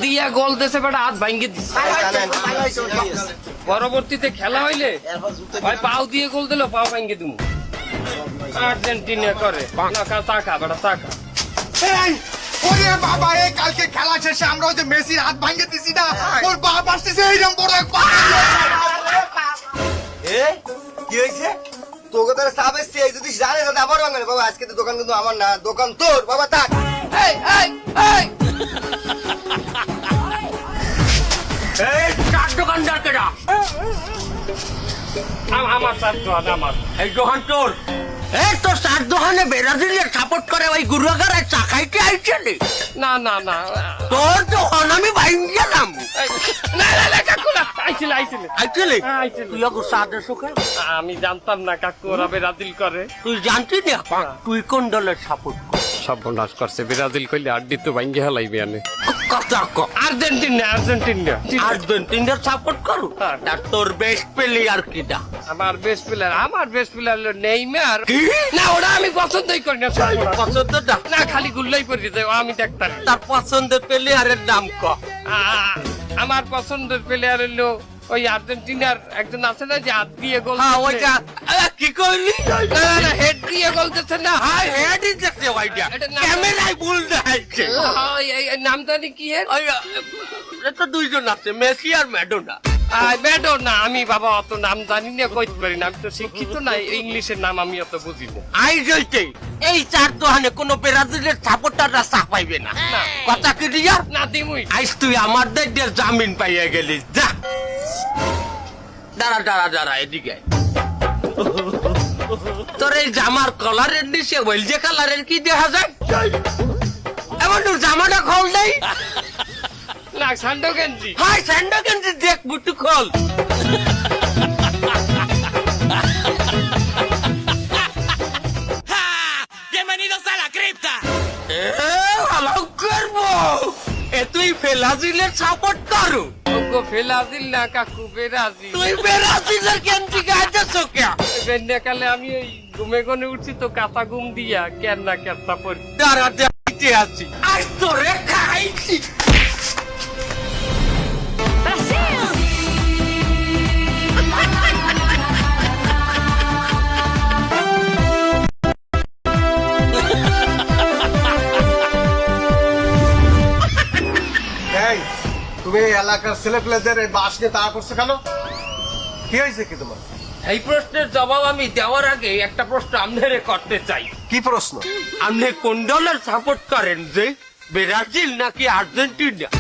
দিয়া গোল দেশে বেটা হাত ভাঙ্গে দিচ্ছে। পরবর্তীতে খেলা হইলে ভাই পাও দিয়ে গোল দিল, পাও ভাঙ্গে দিমু। আর্জেন্টিনা করে টাকা বেটা টাকা। ওরে বাবা, এই কালকে খেলা শেষে আমরা ওই যে মেসির হাত ভাঙে দিছি না, ওর বাপ আসতেছে এইরকম বড় এক কি হয়েছে তোকে তো সাপ এসছে, যদি জানে তাহলে আবার ভাঙালে বাবা। আজকে তো দোকান কিন্তু আমার না, দোকান তোর বাবা। থাক এই এই এই এই চার দোকানদার কেডা? আমার চার দোকান, আমার এই দোকান তোর। এই তো চার দোকানে ব্রাজিলের সাপোর্ট করে ওই গুরুগারে চা খাইতে আইছেন? না না না, তোর দোকান আমি ভাঙ গেলাম। না না না কাকু না, আইছিলে আইছিলে আইছিলে আইছিলে। তুই আগু চা দেছো কেন? আমি জানতাম না কাকু ওরা ব্রাজিল করে। তুই জানতি না তুই কোন দলের সাপোর্ট কর? সর্বনাশ করছে, ব্রাজিল কইলে আড্ডি তো ভাঙ্গে হেলাইবি আনে। কথা ক। আর্জেন্টিনা আর্জেন্টিনা আর্জেন্টিনার সাপোর্ট করু? আর তোর বেস্ট প্লেয়ার কিটা? আমার বেস্ট প্লেয়ার হলো নেইমার। কি? না ওরা আমি পছন্দই করি না, সর্বনাশ। পছন্দটা না খালি গুল্লাই করে দিতে আমি দেখতাম। তার পছন্দের প্লেয়ারের নাম ক। আমার পছন্দের প্লেয়ার হলো ওই আর্জেন্টিনার একজন আছে না যে হাত দিয়ে গোল হ্যাঁ দিচ্ছে। ওইটা কি কইলি? না না না, হেড দিয়ে গোল দিচ্ছে না। হ্যাঁ হেডই দেখতে ওইটা এটা নাম- ক্যামেরায় ভুল দেখাইছে। এই নাম জানি কি এর? ওই এটা দুইজন আছে, মেসি আর ম্যাডোনা। ব্যাডো না, আমি বাবা অত নাম জানি না, কইতে পারি না, আমি তো শিক্ষিত না, ইংলিশের নাম আমি অত বুঝি না। আই জইতে এই চার দোকানে কোনো ব্রাজিলের সাপোর্টাররা চা পাইবে না। না। কথা কি দিয়া? না দিমুই। আইস তুই আমার দেশের জামিন পাইয়া গেলি, যা। দাঁড়া দাঁড়া দাঁড়া এদিকে আয়। তোর এই জামার কলারের নিচে ওই যে কালারের কি দেখা যায়? এমন তোর জামাটা খোল দেই। না সান্ডো গেঞ্জি। হাই স্যান্ডো কিন্তু দেখ বুটু খোল। Bienvenidos a la cripta. ভালো করবো। এ তুই ব্রাজিলের সাপোর্ট করু? ওগো ব্রাজিল না কাকু, ব্রাজিল। তুই ব্রাজিলের কেন থেকে আইতেছ কে? বেন্যাকালে আমি এই ঘুমে গনে উঠছি তো, কাঁচা ঘুম দিয়া কেন না কেতা পড়ি। দাঁড়া দেখতে আছি। আজ তোরে খাইছি। এই তুমি এই এলাকার ছেলেপেলেদের এই বাস নিয়ে তাড়া করছো কেন? কি হয়েছে কি তোমার? এই প্রশ্নের জবাব আমি দেওয়ার আগে একটা প্রশ্ন আপনারে করতে চাই। কি প্রশ্ন? আপনি কোন দলের সাপোর্ট করেন, যে ব্রাজিল নাকি আর্জেন্টিনা?